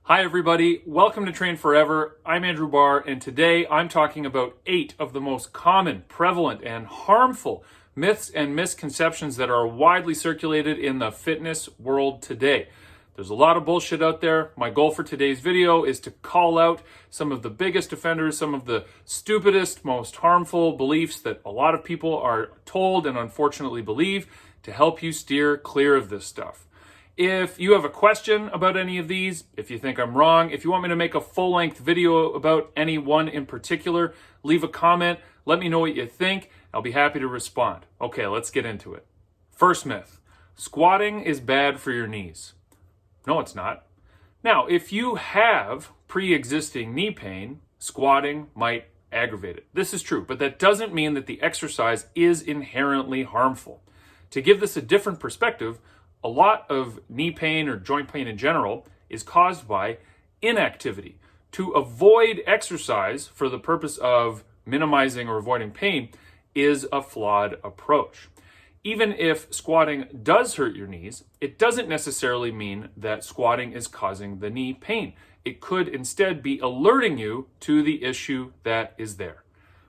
Hi everybody, welcome to Train Forever. I'm Andrew Barr, and today I'm talking about 8 of the most common, prevalent, and harmful myths and misconceptions that are widely circulated in the fitness world today. There's a lot of bullshit out there. My goal for today's video is to call out some of the biggest offenders, some of the stupidest, most harmful beliefs that a lot of people are told and unfortunately believe to help you steer clear of this stuff. If you have a question about any of these, if you think I'm wrong, if you want me to make a full-length video about any one in particular, leave a comment, let me know what you think. I'll be happy to respond. Okay, let's get into it. First myth, squatting is bad for your knees. No, it's not. Now, if you have pre-existing knee pain, squatting might aggravate it. This is true, but that doesn't mean that the exercise is inherently harmful. To give this a different perspective, a lot of knee pain or joint pain in general is caused by inactivity. To avoid exercise for the purpose of minimizing or avoiding pain is a flawed approach. Even if squatting does hurt your knees, it doesn't necessarily mean that squatting is causing the knee pain. It could instead be alerting you to the issue that is there.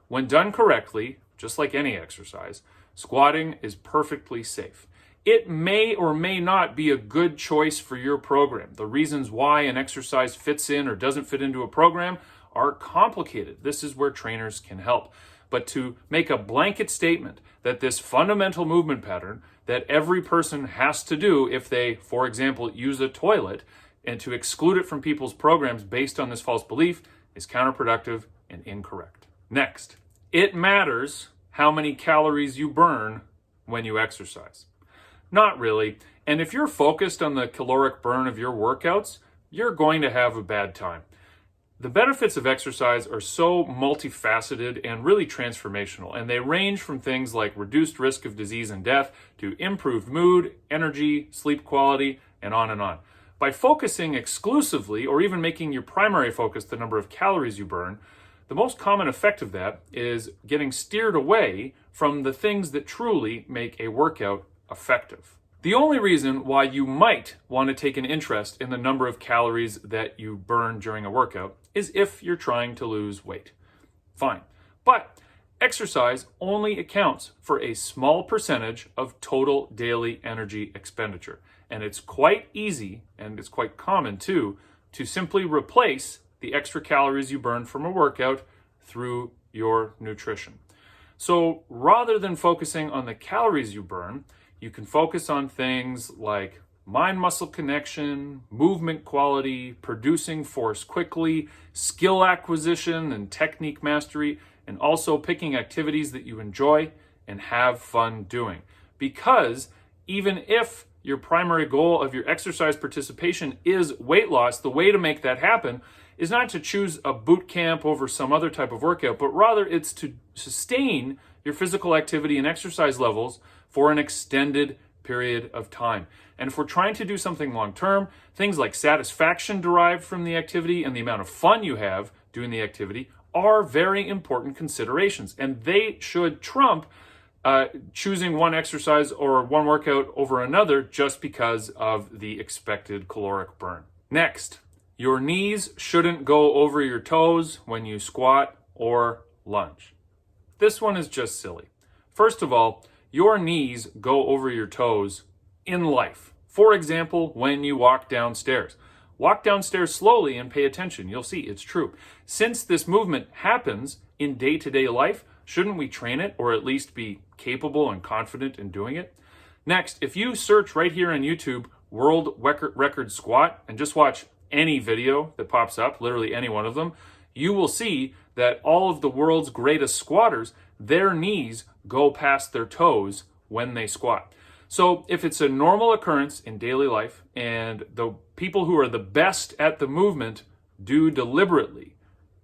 When done correctly, just like any exercise, squatting is perfectly safe. It may or may not be a good choice for your program. The reasons why an exercise fits in or doesn't fit into a program are complicated. This is where trainers can help. But to make a blanket statement that this fundamental movement pattern that every person has to do if they, for example, use a toilet, and to exclude it from people's programs based on this false belief is counterproductive and incorrect. Next, it matters how many calories you burn when you exercise. Not really. And if you're focused on the caloric burn of your workouts, you're going to have a bad time. The benefits of exercise are so multifaceted and really transformational, and they range from things like reduced risk of disease and death to improved mood, energy, sleep quality, and on and on. By focusing exclusively, or even making your primary focus the number of calories you burn, the most common effect of that is getting steered away from the things that truly make a workout effective. The only reason why you might want to take an interest in the number of calories that you burn during a workout is if you're trying to lose weight. Fine. But exercise only accounts for a small percentage of total daily energy expenditure. And it's quite easy, and it's quite common too, to simply replace the extra calories you burn from a workout through your nutrition. So rather than focusing on the calories you burn, you can focus on things like mind-muscle connection, movement quality, producing force quickly, skill acquisition and technique mastery, and also picking activities that you enjoy and have fun doing. Because even if your primary goal of your exercise participation is weight loss, the way to make that happen is not to choose a boot camp over some other type of workout, but rather it's to sustain your physical activity and exercise levels for an extended period of time. And if we're trying to do something long-term, things like satisfaction derived from the activity and the amount of fun you have doing the activity are very important considerations. And they should trump choosing one exercise or one workout over another just because of the expected caloric burn. Next, your knees shouldn't go over your toes when you squat or lunge. This one is just silly. First of all, your knees go over your toes in life. For example, when you walk downstairs. Walk downstairs slowly and pay attention. You'll see it's true. Since this movement happens in day-to-day life, shouldn't we train it or at least be capable and confident in doing it? Next, if you search right here on YouTube, world record squat, and just watch any video that pops up, literally any one of them, you will see that all of the world's greatest squatters, their knees go past their toes when they squat. So if it's a normal occurrence in daily life and the people who are the best at the movement do deliberately,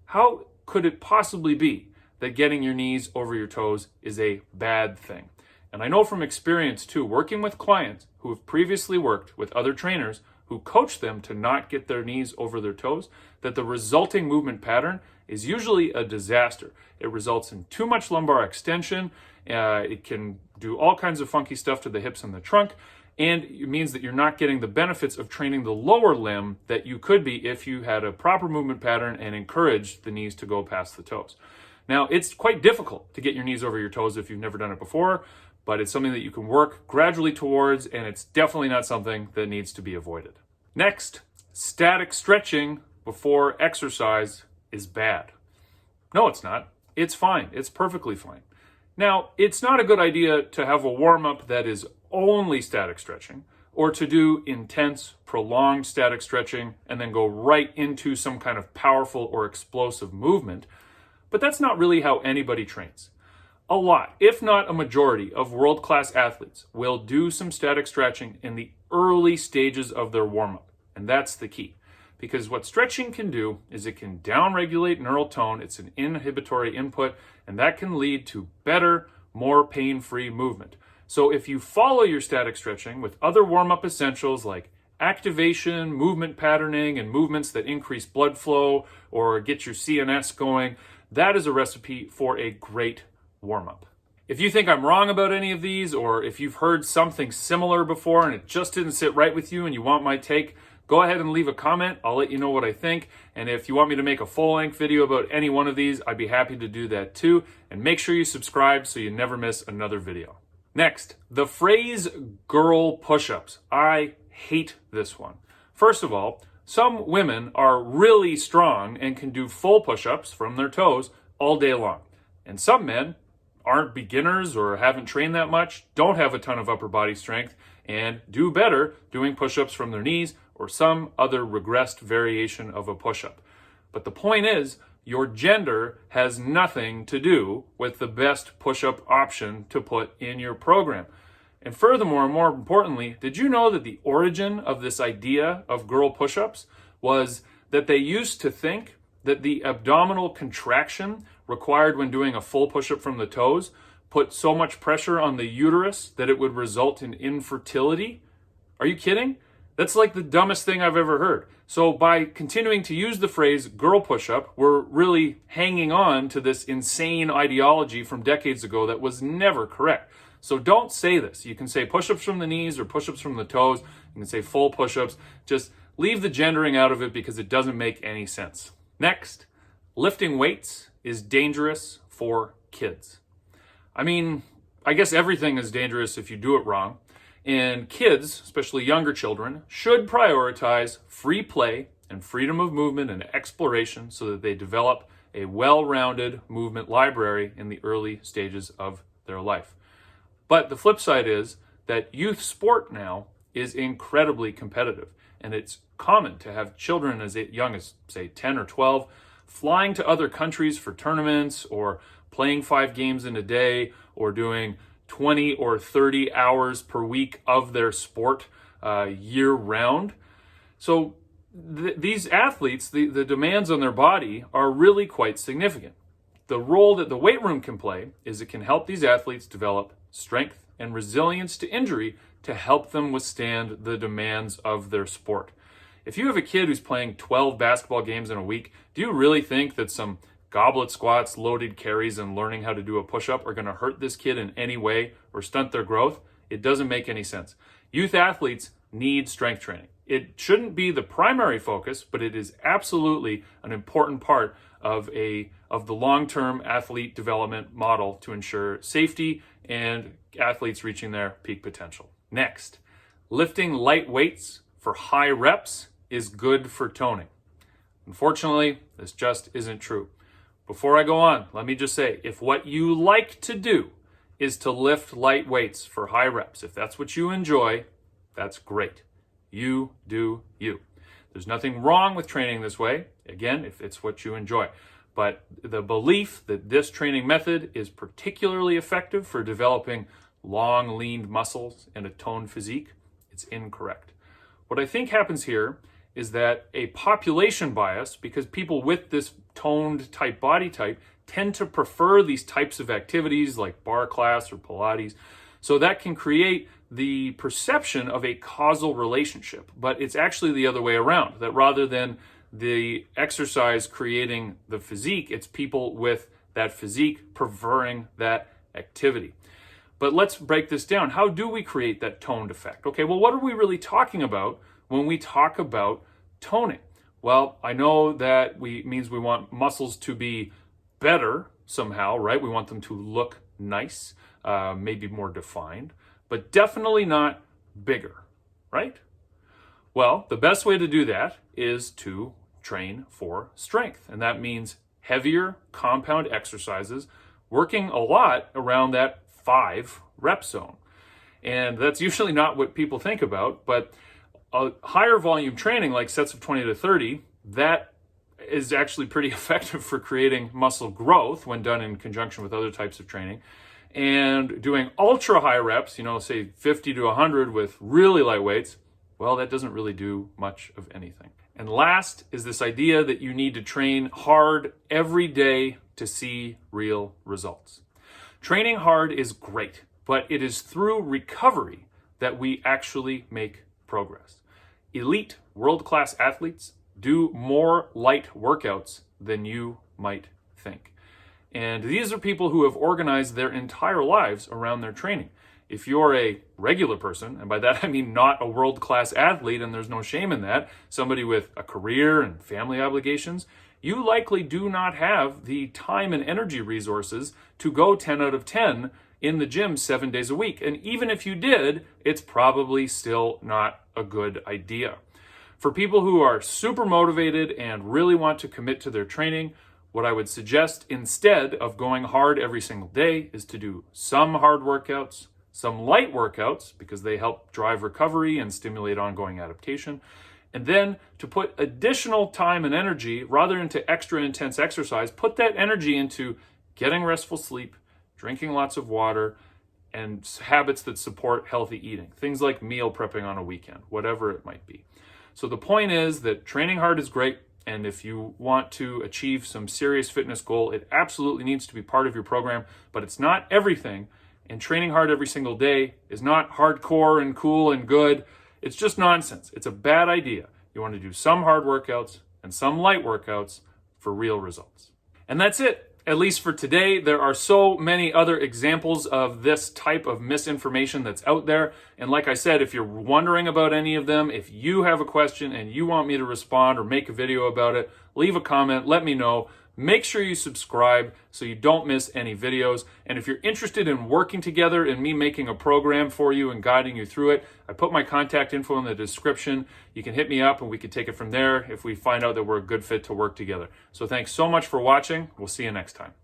how could it possibly be that getting your knees over your toes is a bad thing? And I know from experience too, working with clients who have previously worked with other trainers who coach them to not get their knees over their toes, that the resulting movement pattern is usually a disaster. It results in too much lumbar extension. It can do all kinds of funky stuff to the hips and the trunk. and it means that you're not getting the benefits of training the lower limb that you could be if you had a proper movement pattern and encouraged the knees to go past the toes. Now, it's quite difficult to get your knees over your toes if you've never done it before, but it's something that you can work gradually towards, and it's definitely not something that needs to be avoided. Next, static stretching before exercise is bad. No, it's not. It's fine. It's perfectly fine. Now, it's not a good idea to have a warm-up that is only static stretching, or to do intense, prolonged static stretching and then go right into some kind of powerful or explosive movement. But that's not really how anybody trains. A lot, if not a majority, of world-class athletes will do some static stretching in the early stages of their warm-up. And that's the key. Because what stretching can do is it can downregulate neural tone. It's an inhibitory input, and that can lead to better, more pain-free movement. So if you follow your static stretching with other warm-up essentials like activation, movement patterning, and movements that increase blood flow or get your CNS going, that is a recipe for a great warm-up. If you think I'm wrong about any of these, or if you've heard something similar before and it just didn't sit right with you and you want my take, go ahead and leave a comment. I'll let you know what I think. And if you want me to make a full-length video about any one of these, I'd be happy to do that too. And make sure you subscribe so you never miss another video. Next, the phrase girl push-ups. I hate this one. First of all, some women are really strong and can do full push-ups from their toes all day long. And some men aren't beginners or haven't trained that much, don't have a ton of upper body strength, and do better doing push-ups from their knees or some other regressed variation of a push-up. But the point is, your gender has nothing to do with the best push-up option to put in your program. And furthermore, more importantly, did you know that the origin of this idea of girl push-ups was that they used to think that the abdominal contraction required when doing a full push-up from the toes put so much pressure on the uterus that it would result in infertility? Are you kidding? That's like the dumbest thing I've ever heard. So by continuing to use the phrase girl push-up, we're really hanging on to this insane ideology from decades ago that was never correct. So don't say this. You can say push-ups from the knees or push-ups from the toes. You can say full push-ups. Just leave the gendering out of it because it doesn't make any sense. Next, lifting weights is dangerous for kids. I mean, I guess everything is dangerous if you do it wrong. And kids, especially younger children, should prioritize free play and freedom of movement and exploration so that they develop a well-rounded movement library in the early stages of their life. But the flip side is that youth sport now is incredibly competitive, and it's common to have children as young as, say, 10 or 12 flying to other countries for tournaments or playing 5 games in a day or doing 20 or 30 hours per week of their sport year round. So these athletes, the demands on their body are really quite significant. The role that the weight room can play is it can help these athletes develop strength and resilience to injury to help them withstand the demands of their sport. If you have a kid who's playing 12 basketball games in a week, do you really think that some goblet squats, loaded carries, and learning how to do a push-up are going to hurt this kid in any way or stunt their growth? It doesn't make any sense. Youth athletes need strength training. It shouldn't be the primary focus, but it is absolutely an important part of the long-term athlete development model to ensure safety and athletes reaching their peak potential. Next, lifting light weights for high reps is good for toning. Unfortunately, this just isn't true. Before I go on, let me just say, if what you like to do is to lift light weights for high reps, if that's what you enjoy, that's great. You do you. There's nothing wrong with training this way, again, if it's what you enjoy. But the belief that this training method is particularly effective for developing long, lean muscles and a toned physique, it's incorrect. What I think happens here is that a population bias, because people with this toned type body type tend to prefer these types of activities like bar class or Pilates, so that can create the perception of a causal relationship. But it's actually the other way around, that rather than the exercise creating the physique, it's people with that physique preferring that activity. But let's break this down. How do we create that toned effect? Okay, well, what are we really talking about when we talk about toning? Well, I know that means we want muscles to be better somehow, right? We want them to look nice, maybe more defined, but definitely not bigger, right? Well, the best way to do that is to train for strength. And that means heavier compound exercises, working a lot around that 5 rep zone. And that's usually not what people think about, but a higher volume training like sets of 20 to 30, that is actually pretty effective for creating muscle growth when done in conjunction with other types of training. And doing ultra high reps, say 50 to 100 with really light weights, well, that doesn't really do much of anything. And last is this idea that you need to train hard every day to see real results. Training hard is great, but it is through recovery that we actually make progress. Elite world-class athletes do more light workouts than you might think. And these are people who have organized their entire lives around their training. If you're a regular person, and by that I mean not a world-class athlete, and there's no shame in that, somebody with a career and family obligations, you likely do not have the time and energy resources to go 10 out of 10 in the gym 7 days a week. And even if you did, it's probably still not a good idea. For people who are super motivated and really want to commit to their training, what I would suggest instead of going hard every single day is to do some hard workouts, some light workouts, because they help drive recovery and stimulate ongoing adaptation, and then to put additional time and energy, rather into extra intense exercise, put that energy into getting restful sleep, drinking lots of water, and habits that support healthy eating. Things like meal prepping on a weekend, whatever it might be. So the point is that training hard is great, and if you want to achieve some serious fitness goal, it absolutely needs to be part of your program, but it's not everything. And training hard every single day is not hardcore and cool and good. It's just nonsense. It's a bad idea. You want to do some hard workouts and some light workouts for real results. And that's it. At least for today. There are so many other examples of this type of misinformation that's out there. And like I said, if you're wondering about any of them, if you have a question and you want me to respond or make a video about it, leave a comment, let me know. Make sure you subscribe so you don't miss any videos. And if you're interested in working together and me making a program for you and guiding you through it, I put my contact info in the description. You can hit me up and we can take it from there if we find out that we're a good fit to work together. So thanks so much for watching. We'll see you next time.